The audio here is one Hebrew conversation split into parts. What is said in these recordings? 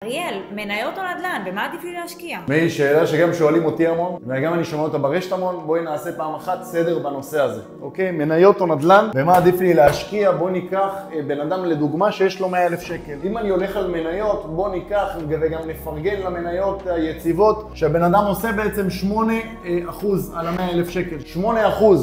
אריאל, מניות או נדל"ן, במה עדיף לי להשקיע? שאלה שגם שואלים אותי המון, וגם אני שומע אותה ברשת המון. בואי נעשה פעם אחת סדר בנושא הזה. אוקיי? מניות או נדל"ן, במה עדיף לי להשקיע? בוא ניקח בן אדם לדוגמה שיש לו 100,000 שקל. אם אני הולך על מניות, בוא ניקח וגם נפרגן למניות היציבות, שהבן אדם עושה בעצם 8% על ה-100,000 שקל. 8%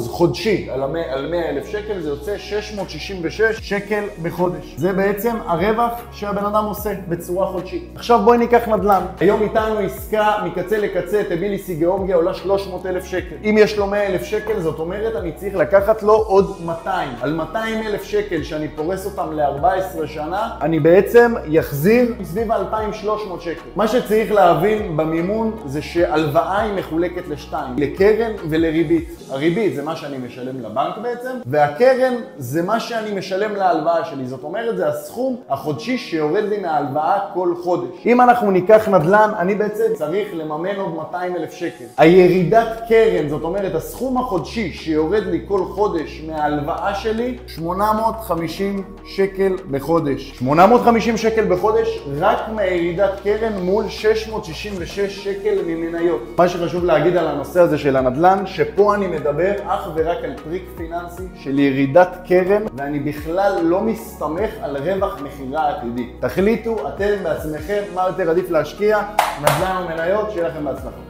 חודשי על 100,000 שקל, זה יוצא 666 שקל בחודש. זה בעצם הרווח שהבן אדם עושה בצורה חודשית. עכשיו בואי ניקח נדל"ן. היום איתנו עסקה מקצה לקצה, טביליסי גיאורגיה, עולה 300,000 שקל. אם יש לו 100,000 שקל, זאת אומרת אני צריך לקחת לו עוד 200. על 200,000 שקל שאני פורס אותם ל-14 שנה, אני בעצם יחזיר סביב 2,300 שקל. מה שצריך להבין במימון זה שהלוואה היא מחולקת לשתיים, לקרן ולריבית. הריבית זה מה שאני משלם לבנק בעצם, והקרן זה מה שאני משלם להלוואה שלי. זאת אומרת זה הסכום החודשי שיורד לי מההלוואה כל חודש. אם אנחנו ניקח נדל"ן, אני בעצם צריך לממן עוד 200,000 שקל. הירידת קרן, זאת אומרת הסכום החודשי שיורד לי כל חודש מההלוואה שלי, 850 שקל בחודש. 850 שקל בחודש רק מהירידת קרן מול 666 שקל ממניות. מה שחשוב להגיד על הנושא הזה של הנדל"ן, שפה אני מדבר אך ורק על טריק פיננסי של ירידת קרן, ואני בכלל לא מסתמך על רווח מכירה עתידי. תחליטו אתם בעצמכם מה יותר עדיף להשקיע, נדל"ן או מניות, שיהיה לכם בהצלחה.